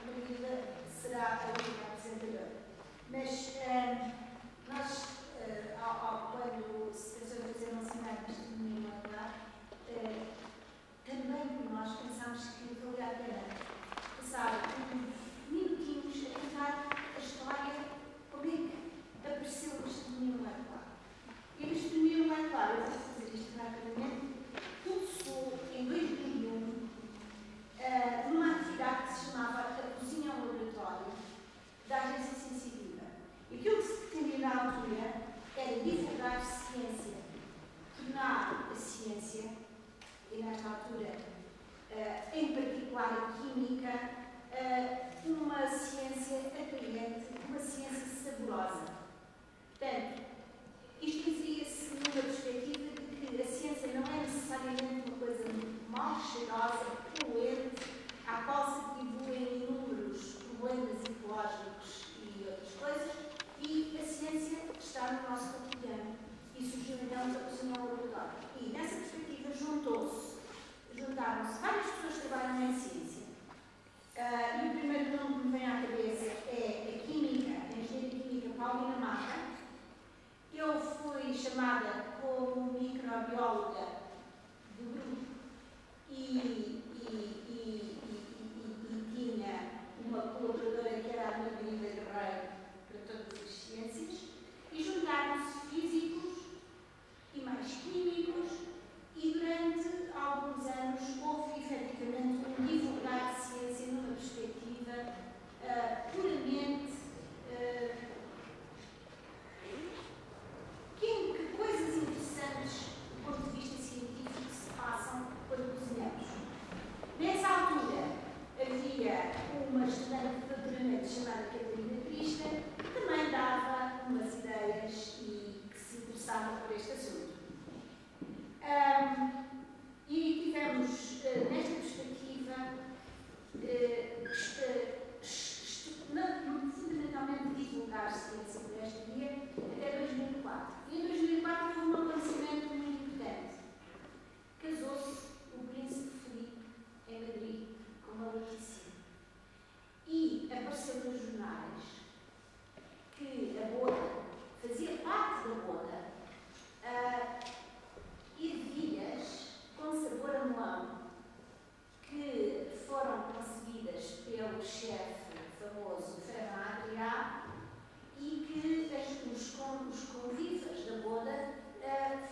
Marília será a única apresentadora. Mas nós, quando se pensou em fazer um seminário de testemunho lá, também por nós pensámos que valia a pena passar uns minutinhos a contar a história, como é que apareceu o testemunho lá. E o testemunho lá, eu vou fazer isto rapidamente, começou em 2001 numa atividade que se chamava a Cozinha ao Laboratório da Agência Sensitiva. E aquilo que se pretendia na altura era divulgar ciência, tornar a ciência, e nesta altura, em particular a química, uma ciência atraente, uma ciência saborosa. Portanto, isto dizia-se numa perspectiva de que a ciência não é necessariamente uma coisa mal cheirosa, poluente, à qual se atribuem inúmeros problemas ecológicos e outras coisas, e a ciência está no nosso cotidiano. E surgiu então a Cozinha ao Laboratório. E nessa perspectiva juntaram-se várias pessoas que trabalham em ciência. E o primeiro nome que me vem à cabeça é a Química, a Engenharia Química Paulina Mata. Eu fui chamada como microbióloga do grupo e tinha uma colaboradora que era a Margarida Guerreiro para todas as ciências, e juntaram-se físicos e mais químicos, e durante alguns anos houve efetivamente um divulgar de ciência numa perspectiva puramente que coisas interessantes do ponto de vista científico se passam quando cozinhamos. Nessa altura havia uma estudante de doutoramento chamada Catarina Crista, que também dava umas ideias e que se interessava por este assunto. E tivemos, nesta perspectiva, fundamentalmente divulgar ciência por esta via até 2004. E em 2004 houve um acontecimento muito importante. Casou-se o príncipe Filipe em Madrid com uma Letícia. E apareceu nos jornais que a boda fazia parte da boda ervilhas com sabor a melão que foram concebidas pelo chefe famoso Ferran Adrià e que os convivas da boda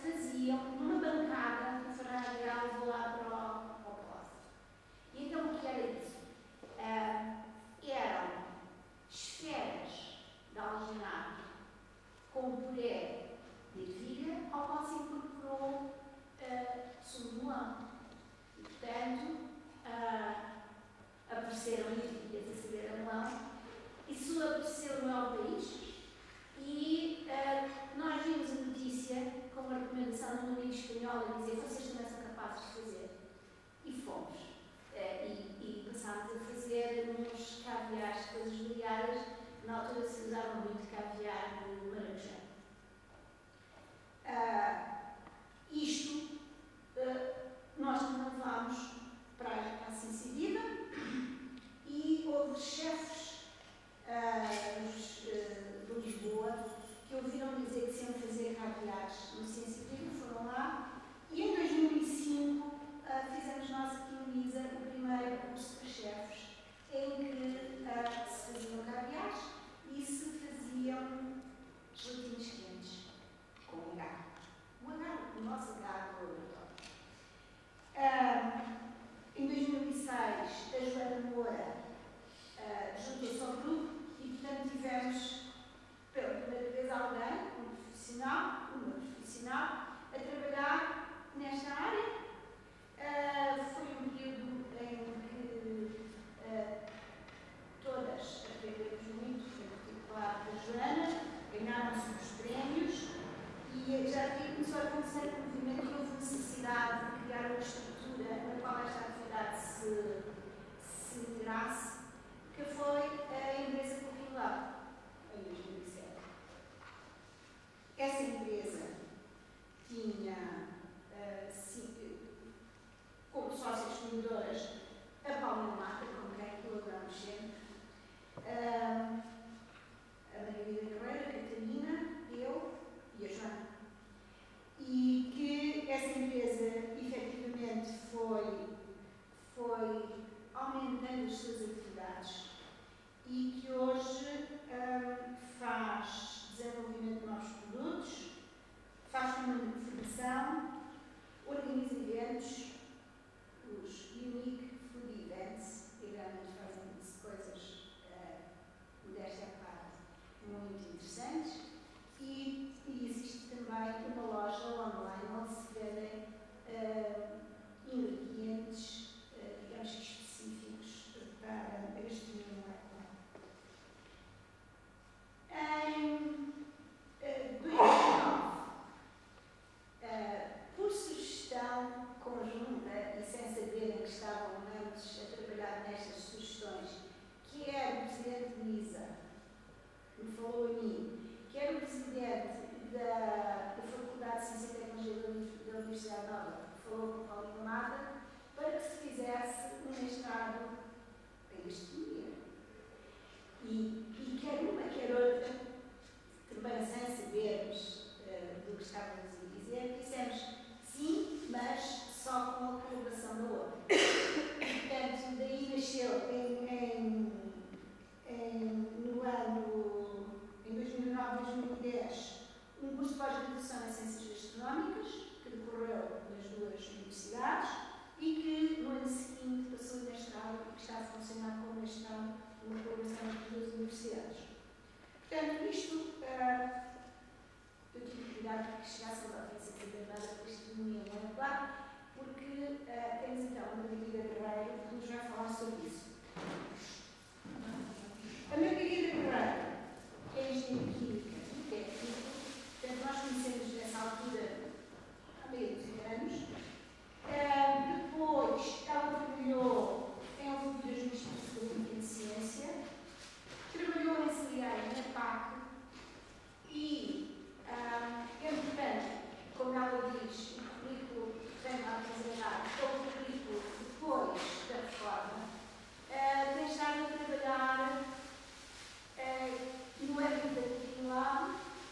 faziam uma bancada que o Ferran Adrià levou lá para o palácio. E então o que era isso? Eram esferas de alginate com puré de ervilha, ao qual se incorporou sumo de melão. E, portanto, apareceram ervilhas a saber a melão. Isso apareceu no meu país e nós vimos a notícia com uma recomendação de um amigo espanhol a dizer: vocês também são capazes de fazer. E fomos. E passámos a fazer uns caviares, coisas variadas. Na altura se usava muito caviar de maracujá. Isto nós levámos para a Sensitiva e houve chefes de Lisboa que ouviram dizer que se iam fazer caviares no Sensitiva, foram lá, e em 2005 fizemos nós aqui no MISA o primeiro curso para chefes em que se faziam caviares e se faziam gelatina da Faculdade de Ciência e Tecnologia da Universidade Nova falou com o Paulo Amada para que se fizesse um mestrado em gastronomia. E quer uma, quer outra, também sem sabermos do que estávamos a dizer, dissemos sim, mas só com a colaboração da outra. Portanto, daí nasceu no ano, em 2009, 2010, um curso de pós-graduação em Ciências Gastronómicas, que decorreu nas duas universidades e que no ano seguinte passou a mestrado e que está a funcionar como mestrado numa colaboração entre as duas universidades. Portanto, isto, eu tive cuidado para que chegasse ao fim sem saber nada da gastronomia molecular, porque temos então a Margarida Carreiro que nos vai falar sobre isso. A Margarida Carreiro é engenheira química e técnico, portanto, nós conhecemos nessa altura há meio de anos. Depois, ela trabalhou em Oliveira no Instituto Académico de Ciência, trabalhou em cereais na PAC e, entretanto, como ela diz, o currículo que tem lá apresentado é o currículo depois da reforma, tem estado a trabalhar no âmbito da curricular,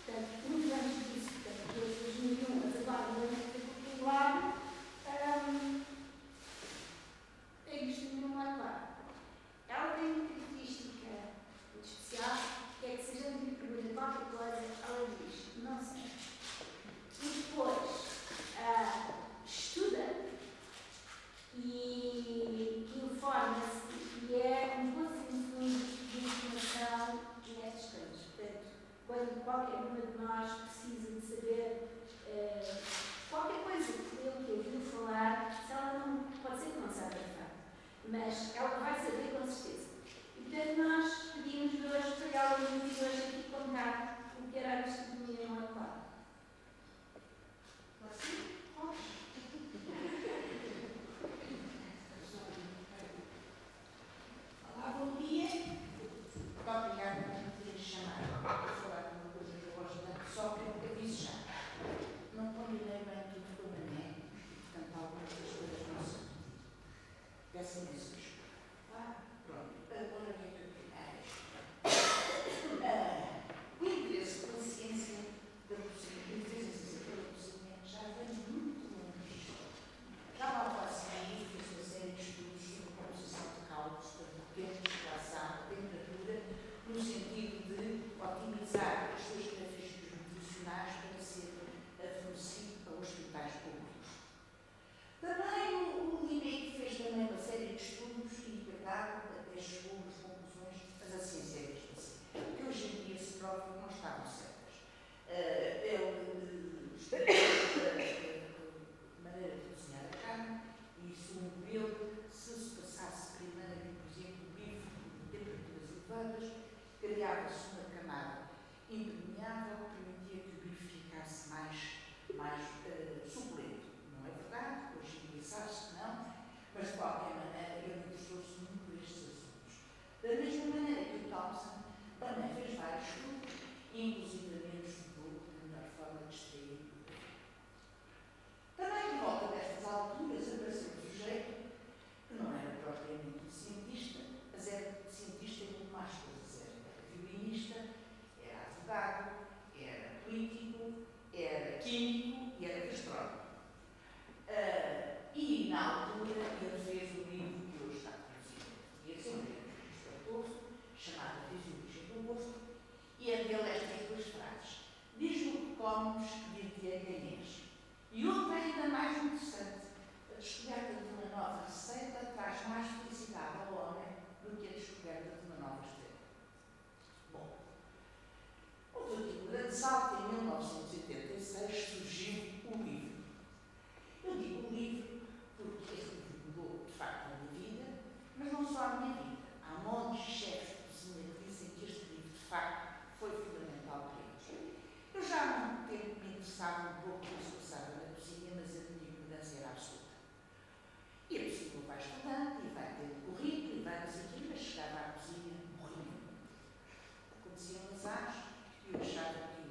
portanto, muito antes disso, portanto, desde 2001, mas agora no âmbito da curricular, em gastronomia molecular. Ela tem uma característica muito especial, que é que se a gente lhe pergunta qualquer coisa, ela diz, não sei. E depois estuda e informa-se e é um poço de informação nestas coisas. Portanto, quando qualquer uma de nós precisa de saber qualquer coisa que leu, que ouviu falar, se ela não, pode ser que não saiba de facto, mas ela vai saber com certeza. E portanto nós pedimos hoje para ela nos vir hoje aqui contar o que era a gastronomia molecular. Olá, bom dia. Muito obrigada por me terem chamado para falar de uma coisa que eu gosto tanto, só que eu aviso já. Não combinei bem tudo com a Mané, portanto, algumas das coisas não são. Peço imenso desculpa. Pronto, agora o que é que eu queria? O interesse pela ciência da cozinha, o interesse pela cozinha já vem muito longe. Já lá faço aí, fiz uma série de estudos sobre composição de caldos, portanto, tempo de extração, temperatura, no sentido de otimizar as suas características nutricionais para ser fornecido a hospitais públicos. Também o INEC fez também uma série de estudos e, verdade, até chegou às conclusões, mas a ciência é mesmo assim, que hoje em dia se prova que não estavam certas. Ele experimentou a maneira de cozinhar a carne e isso um modelo, se passasse primeiro, por exemplo, o bife de temperaturas elevadas, criava-se uma camada impermeável que permitia que o bife ficasse mais suculento. Não é verdade? Hoje em dia sabe-se que não, mas de qualquer maneira ele interessou-se muito por estes assuntos. Da mesma maneira que o Thompson também fez vários estudos, inclusivamente estudou a melhor forma de extrair o bife. Também por volta destas alturas apareceu um sujeito que não era propriamente um cientista, mas era cientista em muito mais coisas. Era violinista, era advogado, era político, era químico e era gastrónomo. E na altura ele fez o livro que hoje está traduzido em português, é um livro espantoso, chamado Fisiologia do Gosto, e é dele estas duas frases. Diz-me o que comes, dir-te-ei quem és. E outra ainda mais interessante, a descoberta de uma nova receita traz mais felicidade ao homem do que a descoberta de uma nova estrela. Bom, houve aqui um grande salto. Em 1986 surgiu o livro. Eu digo o livro porque este livro mudou de facto a minha vida, mas não só a minha vida. Há montes de chefes de cozinha que dizem que este livro de facto foi fundamental para eles. Eu já há muito tempo me interessava um pouco do que se passava na cozinha, mas a minha ignorância era absoluta. E a pessoa vai estudando e vai tendo currículo e vai dizer aquilo, mas chegava à cozinha, morria. Aconteciam azares e eu achava que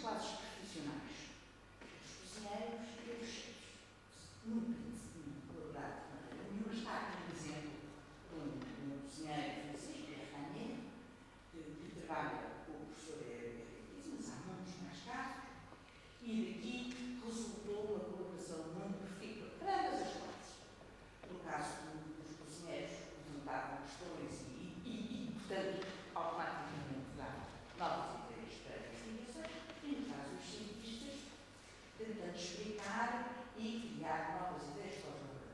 classes profissionais, os cozinheiros e os chefes. Nunca se tinham colaborado de maneira nenhuma. Está aqui, por exemplo, um cozinheiro francês, Pierre Ranier, que trabalha com o professor Eric, mas há muitos mais casos, e daqui resultou uma colaboração muito profícua para ambas as classes. No caso dos cozinheiros, levantavam questões e, portanto, automaticamente davam novas ideias para a investigação, e no caso dos cientistas, tentando explicar e criar novas ideias para os laboratórios.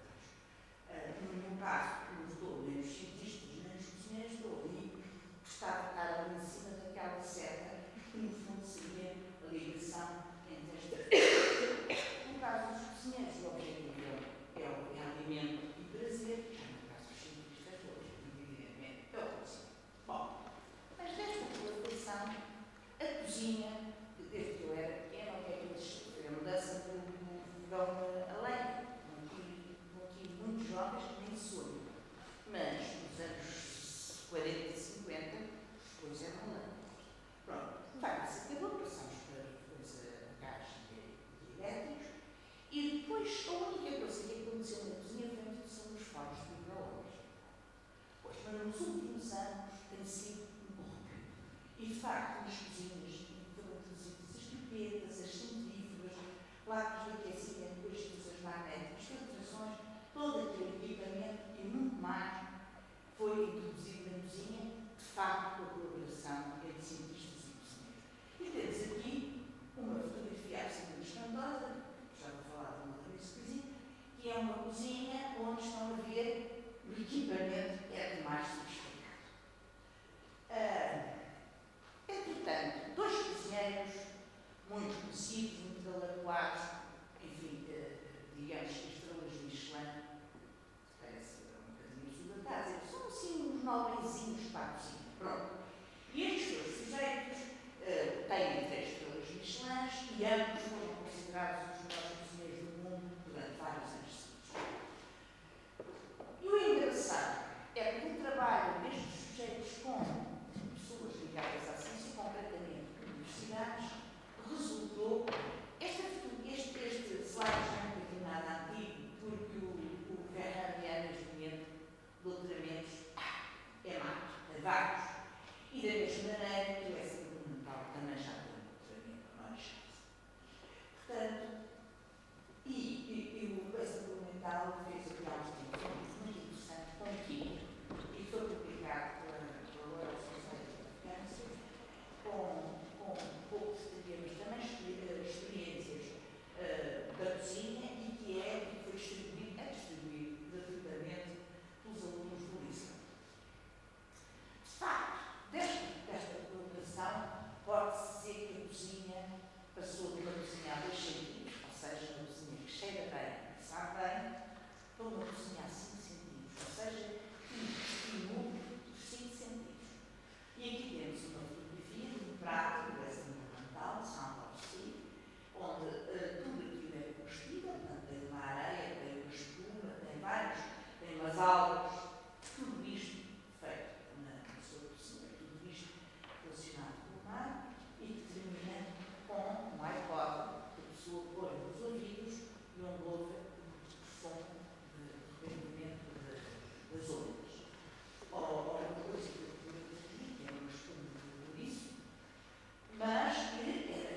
No caso, não estou nem os cientistas nem os cozinheiros, estou ali, estava a estar ali em cima daquela seta, que no fundo seria a ligação entre estas coisas. No caso dos cozinheiros, o objetivo é alimento e prazer, já no caso dos cientistas, o objetivo, evidentemente, é o prazer. Bom, mas desta colaboração, a cozinha, desde que eu era pequena, o que é que eles foi a mudança do fogão a lenha. Não tive muitos jovens que nem sonham, mas nos anos 40 e 50, depois era a lenha. Pronto, vai-se acabou, passamos para depois a gás e elétricos, e depois a única coisa que aconteceu na cozinha foi a introdução dos fogos de micro-ondas. Pois, mas nos últimos anos tem sido um corrompido. E de facto, nas cozinhas foram introduzidas as pipetas, as centrífugas, placas de aquecimento, depois as magnéticas, filtrações, todo aquele equipamento e muito mais foi introduzido na cozinha, de facto, com a colaboração entre cientistas e cozinheiros. E temos aqui uma fotografia absolutamente espantosa, já vou falar de uma vez cozinha, que é uma cozinha onde estão a ver o equipamento que é de mais sofisticado. Entretanto, dois cozinheiros muito conhecidos, muito galardoados, enfim, digamos que estrelas Michelin, parece um bocadinho estudantais, são assim uns nobrezinhos para a cozinha. Pronto. E estes dois sujeitos têm 3 estrelas Michelin e ambos foram considerados os melhores cozinheiros do mundo durante vários anos seguidos. E o engraçado é que o trabalho destes sujeitos com pessoas ligadas à ciência, concretamente universidades, resultou. Este slide já não tem nada antigo, porque o Ferrari neste momento, doutoramentos, é mato, é vários. E da mesma maneira que o essa documental também já tem um doutoramento, não é chance. Portanto, o essa documental fez aqui há uns tempos muito interessante com o Kiko, e foi publicado pela Royal Society of Cancer, com poucos detalhes, mas também experiências da cozinha e que foi distribuído gratuitamente pelos alunos do Liceu. De facto, desta colaboração, pode-se dizer que a cozinha passou de uma cozinha a 2 centímetros, ou seja, uma cozinha que cheira bem, que sabe bem, para uma cozinha a 5 centímetros, ou seja, que estimula os 5 centímetros. E aqui temos uma fotografia de um prato de essa monumental, de Saint-Orsay, onde tudo aquilo é comestível, portanto, tem uma areia, tem uma espuma, tem umas algas, tudo isto feito na sua cozinha, tudo isto relacionado com o mar e que termina com um iPod que a pessoa põe nos ouvidos e onde ouve o som de rendimento das ondas. Ou uma coisa que eu aqui, que é uma espuma de ouriço, mas que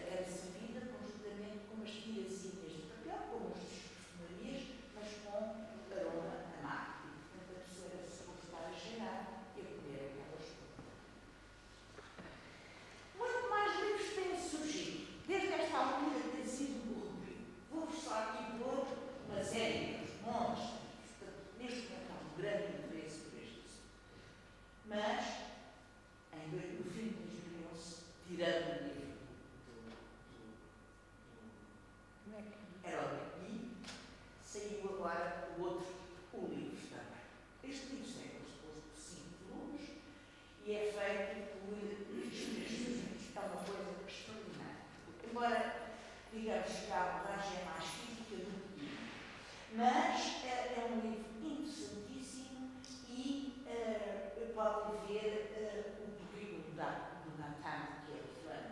era servida conjuntamente com umas tirazinhas de papel, como as perfumarias, mas com aroma a mar. E, portanto, a pessoa era suposto estar a cheirar e a comer aquela espuma. Muito mais livros têm surgido, desde esta altura tem sido corrompido. Vou-vos só aqui pôr uma série de montes, portanto, neste momento há um grande interesse por este assunto. Mas, no fim de 2011, tirando o livro Herói, saiu agora o livro também. Este livro é composto por 5 volumes e é feito por sujeitos. É uma coisa extraordinária. Embora, digamos que a abordagem é mais física do que isso, mas é um livro interessantíssimo e podem ver o currículo do Nathan, que é o fulano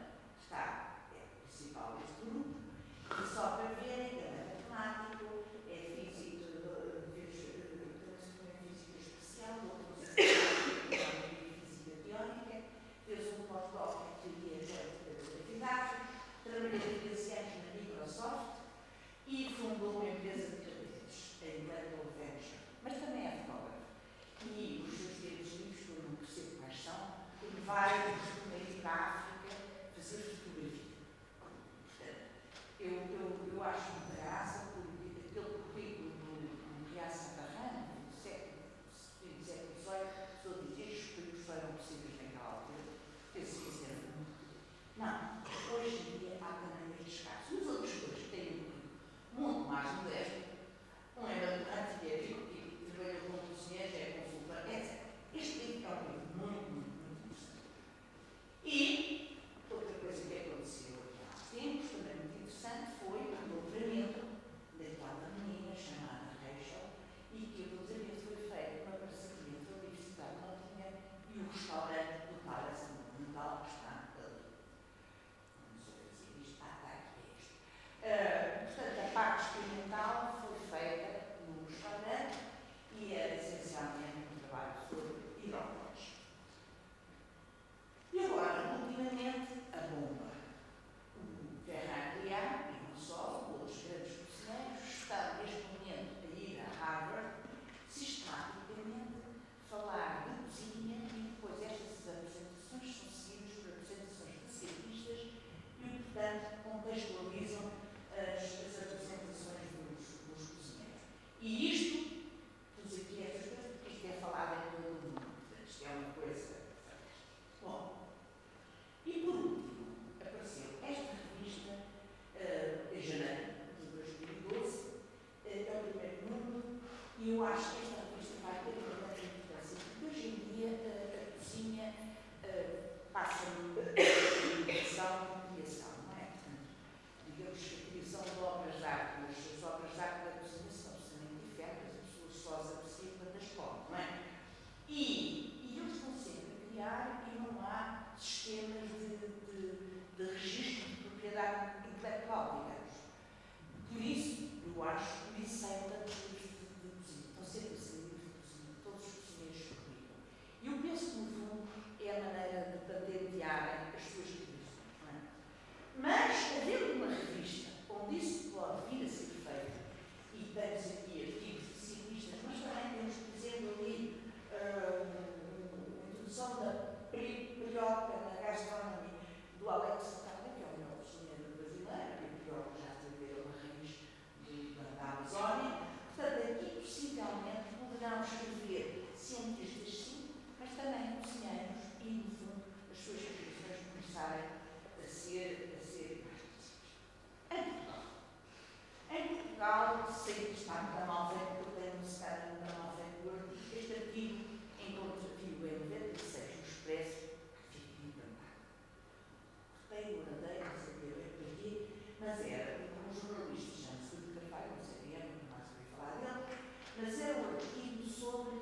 autocriação, não é? Portanto, digamos que a criação de obras de arte, mas as obras de arte da cozinha são absolutamente diferentes, as pessoas só as apreciam quando as comem, não é? E eles estão sempre a criar e não há sistemas de registro de propriedade intelectual, digamos. Por isso, eu acho que isso sai tantos livros de cozinha. Estão sempre a sair livros de cozinha, todos os cozinheiros publicam. E eu penso que, no fundo, é a maneira de patentearem as suas criações, não é? Mas, havendo uma revista onde isso pode vir a ser feito, e temos aqui artigos de cientistas, mas também temos, por exemplo, ali a introdução da perioca na gastronomia do Alex Atala, que é o melhor cozinheiro brasileiro, e a perioca já teve uma raiz da Amazónia. Portanto, aqui possivelmente poderão escrever cientistas, sim, mas também cozinheiros e, no fundo, as suas criações começarem a ser mais possíveis. Em Portugal, sei que está muito mal feito, porque tem um secado muito mal feito o artigo. Este artigo encontra artigo em 96 no Expresso, que fica encantado. Cortei o oradeiro, não sei bem para quê, mas era um jornalista, chama-se Filipe Carvalho, não sei bem, nunca mais ouvi falar dele, mas era um artigo sobre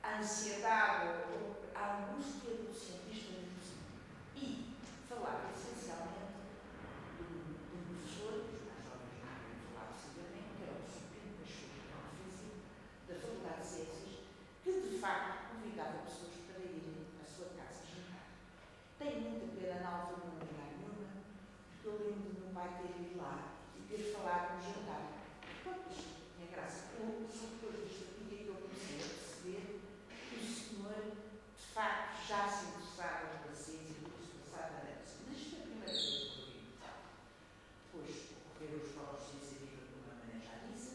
a ansiedade ou a angústia do cientista na cozinha. E falava essencialmente de um professor, os mais jovens não querem falar precisamente, que era o Sr. Pinto Pacheco da Faculdade de Ciências, que de facto convidava pessoas para irem à sua casa jantar. Tenho muita pena na altura não lembrar nenhuma, porque eu lembro do meu pai ter ido lá e ter falado no jantar. Pronto, tinha graça. Só depois desta vida que eu comecei a perceber que o senhor, de facto, já se interessava pela ciência e por isso passava a ciência. Mas isto é a primeira vez que eu vi. Depois ocorreram os povos de ciência viva, como a Maria já disse.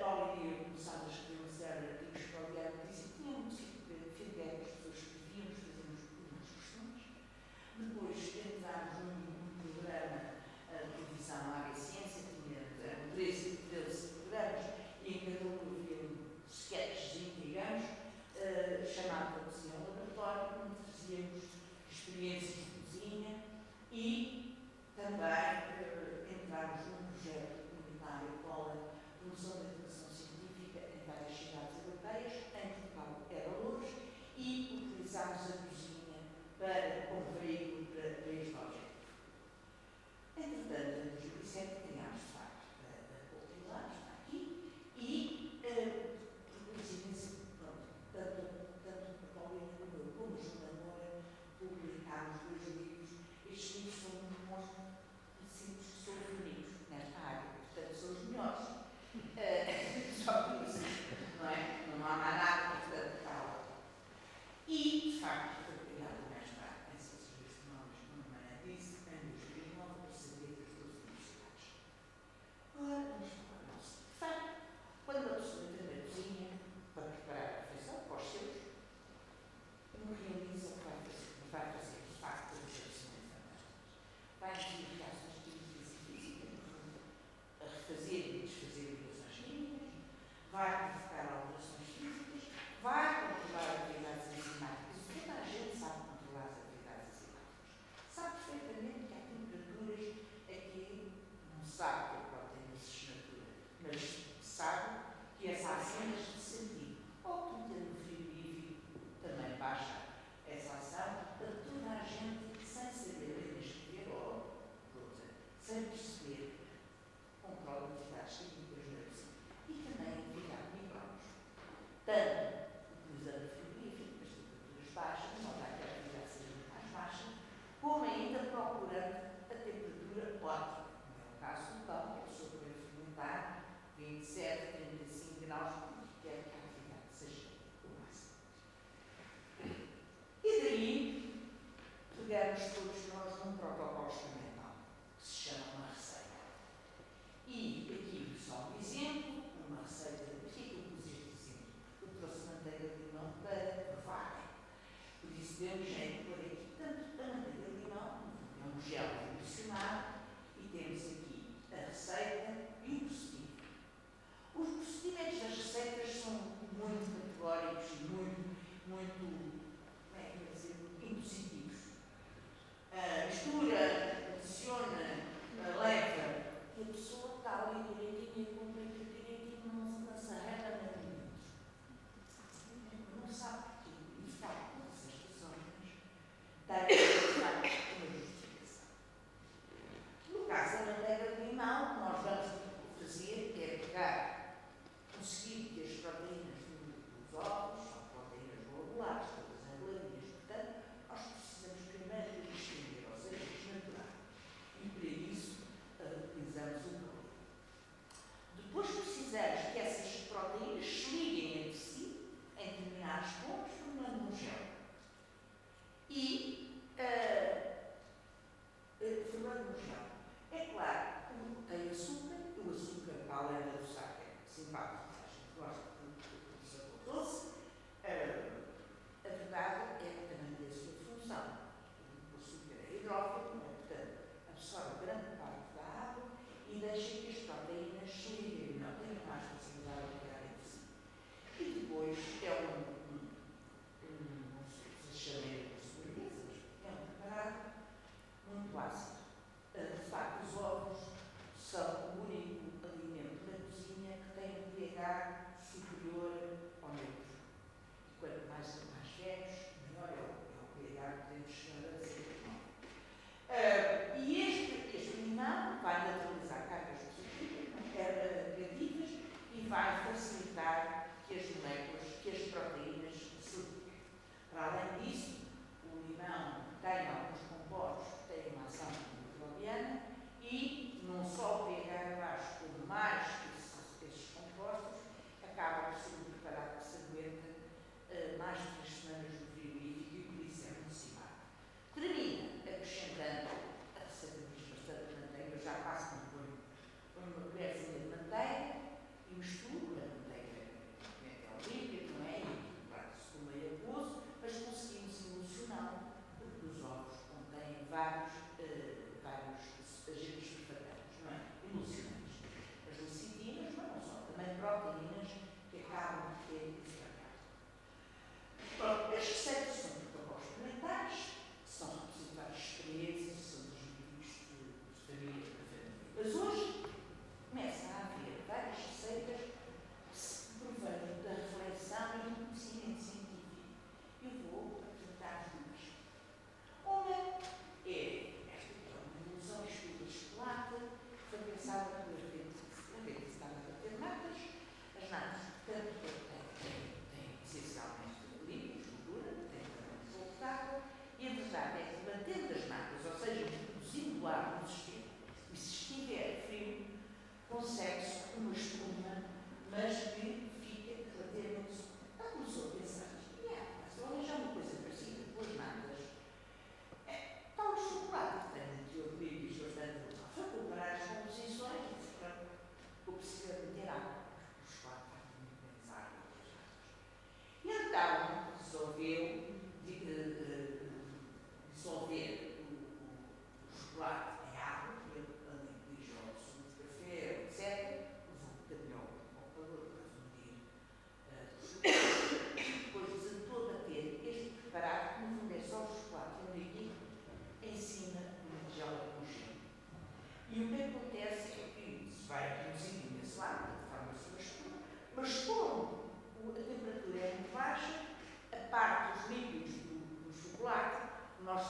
Paulo e eu começámos a escrever uma série de artigos para o Diário de Notícias. Tinha muito feedback, as pessoas escrevíamos, fazíamos umas questões. Depois entramos num programa de televisão Área Ciência, eram 13 programas, e em cada um havia um sketchzinho, digamos, chamado para o Cozinha ao Laboratório, onde fazíamos experiências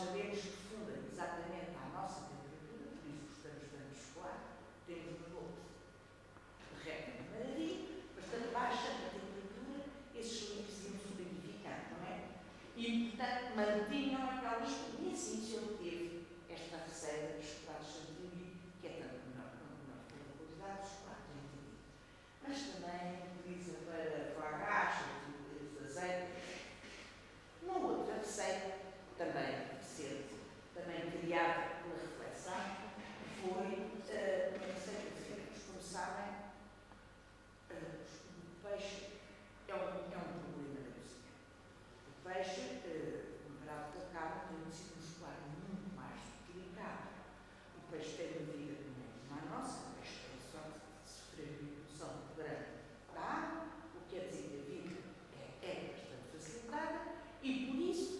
sabemos que funda exatamente à nossa temperatura, por isso gostamos tanto de chocolate, temos um outro derrete de maravilha, bastante baixa a temperatura, esses líquidos iam solidificando, não é? E, portanto, mantinham aquela experiência. E assim se obteve esta receita de chocolate chantilly, que é tanto melhor pela qualidade do chocolate chantilly. Mas também utiliza para foie gras, azeite. Uma outra receita, também recente, também criada pela reflexão, foi uma receita de feitos. Como sabem, o peixe é um problema da cozinha. O peixe, comparado com a carne, tem um tecido muscular muito mais delicado. O peixe tem uma vida como a nossa, o peixe tem sorte de sofrer uma evolução muito grande da água, o que quer dizer que a vida é bastante facilitada e, por isso,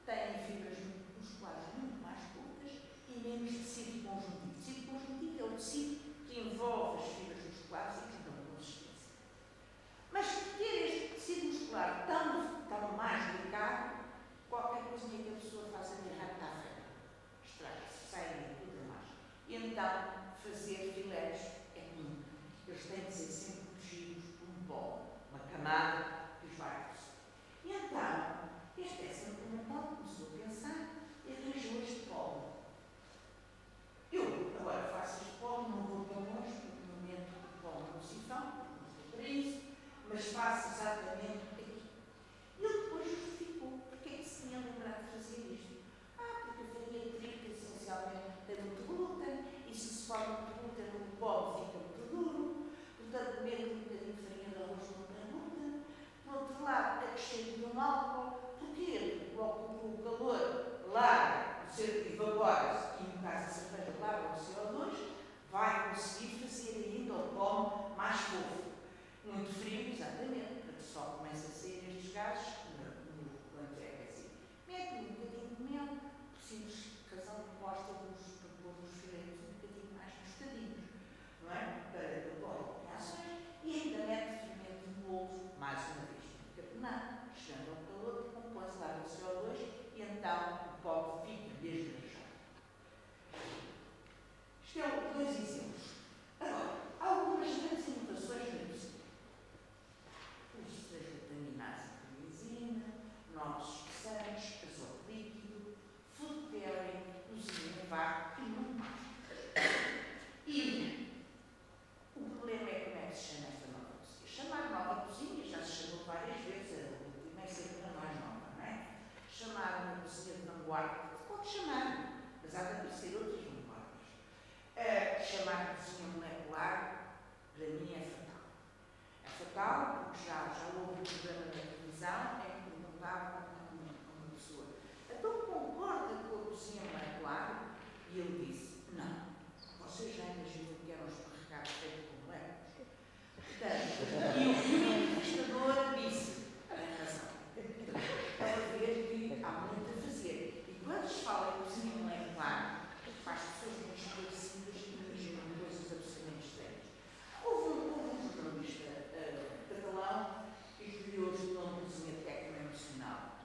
tem fibras musculares muito mais curtas e menos tecido conjuntivo. O tecido conjuntivo é o tecido que envolve as fibras musculares e que dão consistência. Mas por ter este tecido muscular tão mais delicado, qualquer coisinha que a pessoa faça de errado está feita. Estraga-se, sai e tudo mais. E então, fazer filetes é comum. Eles têm de ser sempre protegidos por um pó, uma camada que os vai proteger. E então, este é sempre um pó, começou a pensar e arranjou este pó. Eu agora faço este pó, não vou tão longe, porque no momento o pó não se faz, não estou para isso, mas faço exatamente aqui. E ele depois justificou porque é que se tinha lembrado de fazer isto. Porque a farinha de trigo essencialmente tem muito glúten, e se forma muito glúten, o pó fica muito duro, portanto, comer um bocadinho de farinha de arroz não tem glúten. Por outro lado, acrescento de um álcool, porque ele, o calor larga, evapora-se, e no caso a cerveja larga o CO2, vai conseguir fazer ainda o pó mais fofo. Muito frio, exatamente, para que só comece a sair estes gases quando é assim. Mete um bocadinho de mel, por simples razão que gosta para pôr os filetes um bocadinho mais tostadinhos, não é? Para que pôr reações, e ainda mete fermento de bolo, mais uma vez, carbonado, chegando ao calor, compõe-se lá no CO2 e então o pó fica mesmo lixado. Isto é dois exemplos. Agora, há algumas grandes inovações na cozinha. Os transglutaminases de glicina, novos espessantes, azoto líquido, food pairing, cozinha em vácuo e muito mais. E o problema é como é que se chama esta nova cozinha. Chamar nova cozinha já se chamou várias vezes, a última é sempre a mais nova, não é? Chamar uma cozinha de vanguarda, pode chamar, mas há de aparecer outras vanguardas. Chamar de cozinha molecular, para mim é fatal. É fatal porque já houve um programa na televisão em que perguntava a uma pessoa: então concorda com a cozinha molecular? E ele disse: não. Vocês já imaginam que eram escorregados feitos com moléculas? Portanto, e o entrevistador disse: tem razão. É a ver que há muito a fazer. E quando se fala em cozinha molecular, para as pessoas muito esclarecidas que imaginam coisas absolutamente estranhas. Houve um jornalista catalão que criou o nome de cozinha técnico-emocional.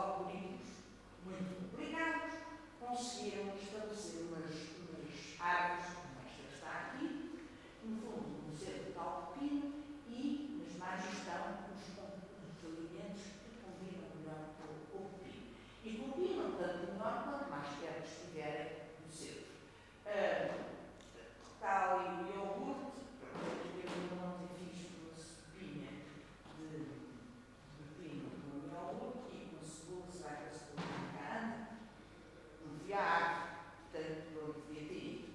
algoritmos muito complicados, conseguiram estabelecer umas árvores, como esta que está aqui, no fundo, no centro do tal pepino, e nas margens estão os alimentos que combinam melhor com o pepino. E combinam tanto melhor quanto mais perto estiverem no centro. Está ali o iogurte, eu não fiz uma sopinha de pepino com iogurte e com cebola, se vai com a cebola picante, um fiado, portanto, não devia ter ido.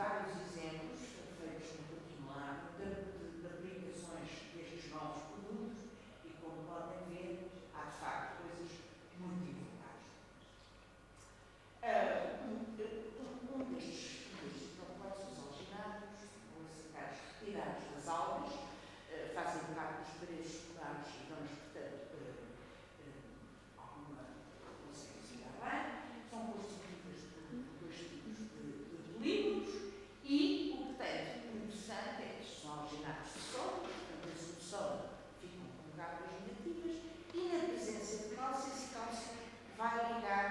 vários exemplos feitos no continuado de aplicações destes novos produtos e, como podem ver, há de facto coisas muito eficazes. Um destes propósitos alginados, ou sacados retirados das aulas, fazem parte dos paredes escolares e vamos, portanto, alguma consciência bem, são constituídas por dois tipos de livros e o que tem interessante é que são alginados de solo, portanto, a solução ficam com cargas negativas e na presença de cálcio, esse cálcio vai ligar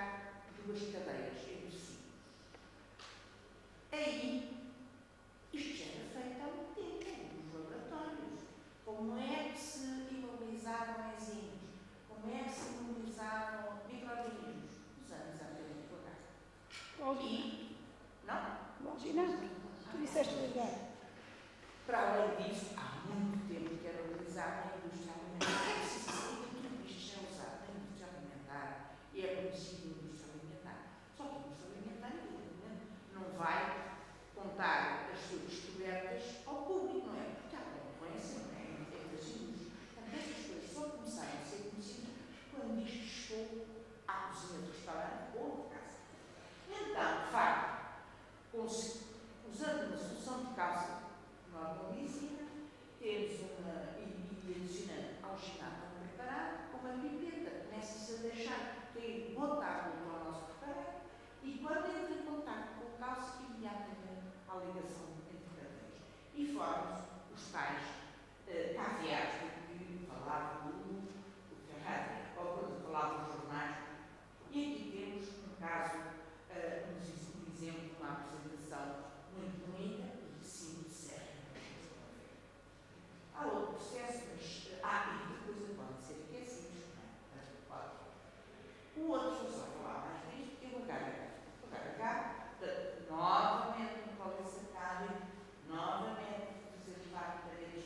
duas cadeias entre si. Aí, isto já era feito há muito tempo nos laboratórios. Como é que se imobilizavam enzimas? Como é que se imobilizavam micro-organismos? Usando exatamente o H. E, não? Alginado. Tu disseste ligar. Para além disso, há muito tempo que era utilizado na indústria alimentar. Tudo isto é usado na indústria alimentar e é conhecido na indústria alimentar. Só que a indústria alimentar, evidentemente, não vai contar as suas descobertas ao público, não é? Porque há concorrência, não é? Entre as indústrias. Portanto, estas coisas só começaram a ser conhecidas quando isto chegou à cozinha do restaurante ou de casa. Então, de facto, usando uma solução de cálcio normalíssima, temos e adicionando alginado ao preparado, uma pipeta começa-se a deixar cair gota a gota ao nosso preparado e quando entra em contato com o cálcio, imediatamente há ligação entre cadeias. E formam-se os tais caviares de que falava o Carradi, ou quando falava os jornais. E aqui temos um caso, um exemplo, uma apresentação muito bonita e simples. Há outro processo, mas e depois podem ser aquecidos, não é? O outro, só falar mais disto, é o HH. O HH, novamente um polisacário, novamente fazer parte de paredes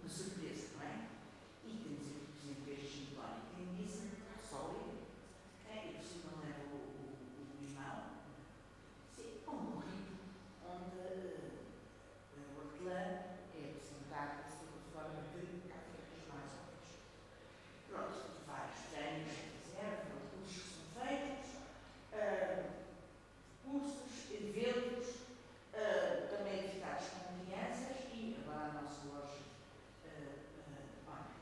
uma surpresa, não é? E temos aqui, por exemplo, este gintônico, tem disse sólido, e por cima leva o limão, sim, com um morrito, onde o hortelã é apresentado sob a forma de cafés mais altos. Pronto, vários treinos de reserva, cursos que são feitos, cursos, eventos, também atividades com crianças e agora a nossa loja online.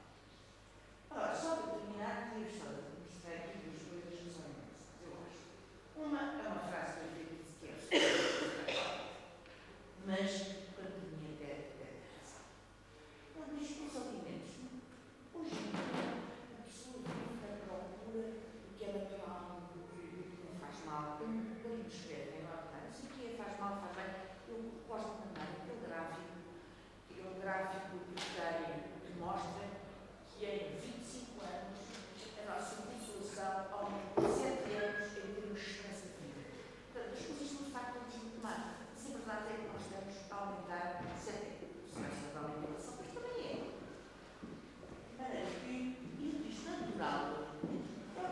Agora, só para terminar, queria mostrar aqui duas coisas que são engraçadas, eu acho. Uma é uma frase que eu disse que é mas para mim até razão. Quando diz que os alimentos, hoje em dia, a pessoa vive à procura do que é natural, do que não faz mal. Quando me escrevem, não sei o que é, faz mal, faz bem. Eu gosto de mandar aquele gráfico, que é um gráfico que mostra que em 25 anos a nossa população aumentou 7 anos em termos de esperança de vida. Portanto, as coisas são de facto muito más. Se a verdade é que nós estamos a aumentar 7 anos da alimentação, mas também é. De maneira que isto natural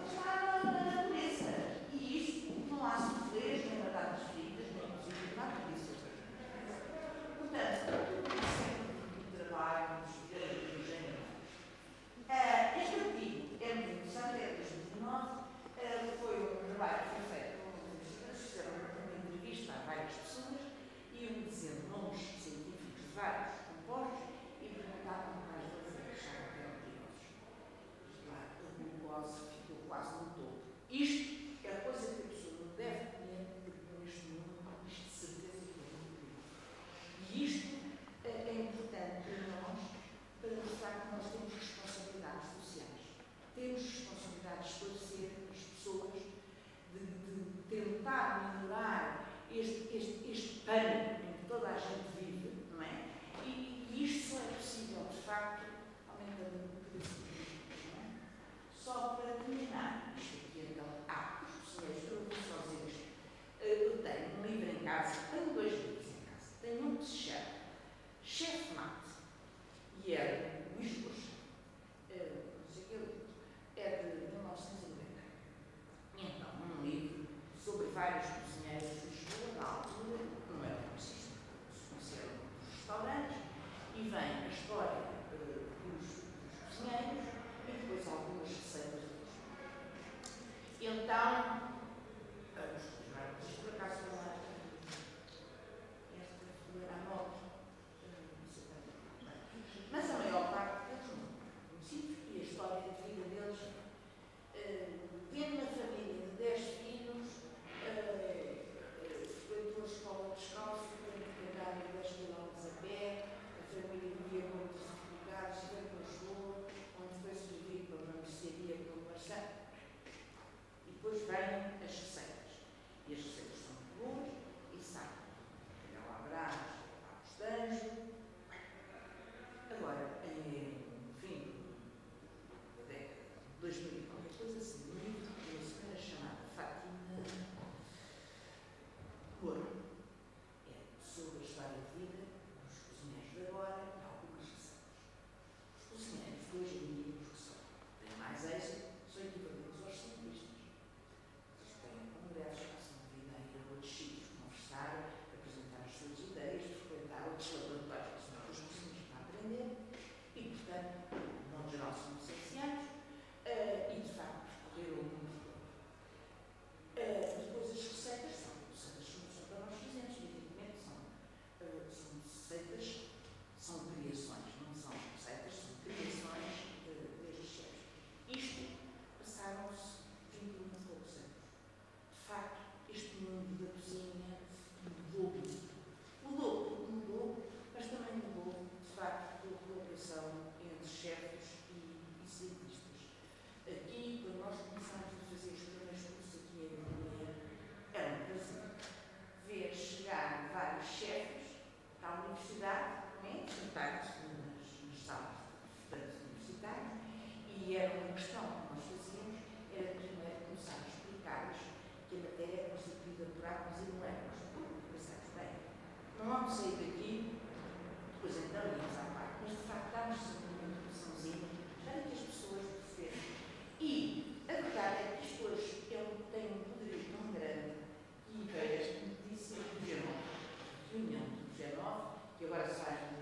está na natureza. E isto não há sofrer, nem batatas fritas, nem cozido, nada disso. Portanto, tudo isso é de trabalho, de engenharia. Este artigo é muito interessante, é de 2009, foi um trabalho que foi feito com os investigadores, fizeram uma entrevista a várias pessoas, iam dizendo nomes científicos de vários compostos e perguntavam quais deles achavam que eram perigosos. Claro, a glucose ficou quase no topo. Isto é a coisa que a pessoa não deve comer, porque neste mundo há isto de certeza que é muito perigoso. E isto é importante para nós, para mostrar que nós temos responsabilidades sociais. Temos responsabilidade de esclarecer as pessoas, de tentar melhorar este pânico em que toda a gente vive, não é? E isto só é possível, de facto, aumentando a população. Só para terminar, isto aqui então, os cozinheiros, eu vou só dizer isto. Eu tenho um livro em casa, tenho 2 livros em casa. Tenho um que se chama Chef Mate, e é de Luís Rocha, não sei o que é de 1990. Então, um livro sobre vários cozinheiros de Lisboa, na altura, não era conhecido, se conheceram dos restaurantes, e vem a história dos cozinheiros e depois algumas receitas deles. Então, isto por acaso não é esta foi a nota, não sei bem, mas a maior parte deles não conhecidos e a história de vida deles, tendo uma família de 10 filhos, frequentou a escola descalço, tendo que andar 10 km a pé, a família vivia com muitas dificuldades, veio para Lisboa, onde foi servir para uma mercearia com o Marçal. E depois vêm as receitas. E as receitas são muito boas e sabem. Bacalhau à Brás, Paus de Anjo. Agora, enfim, da década de 2000 e qualquer coisa assim, um livro de uma senhora chamada Fátima Moura. É sobre a história de vida dos cozinheiros de agora e algumas receitas. Os cozinheiros de hoje em dia, os que são, têm mais êxito, são equivalentes aos cientistas. Eles têm congressos, passam a vida a ir a outros sítios, conversar, apresentar as suas ideias, frequentar outros laboratórios que são os cozinheiros para aprender e, portanto, no modo geral, são essenciais e, de facto, percorreram o mundo todo. Depois, as receitas são para nós fazemos, evidentemente, são receitas, são criações, não são receitas, são criações destes chefes. Isto passaram-se 20 e poucos anos. De facto, este mundo da cozinha mudou muito. Mudou porque mudou, mas também mudou, de facto, pela colaboração entre chefes e cientistas. Aqui, quando nós começámos a fazer os primeiros cursos aqui em Guiné, era um prazer ver chegar vários chefes à universidade, sentados nas salas de estudantes universitários, e era uma questão que nós fazíamos, era primeiro começar a explicar-lhes que a matéria é constituída por átomos e moléculas. Pensamos, bem, não vamos sair daqui, depois então íamos à parte, mas de facto dá-nos agora se faz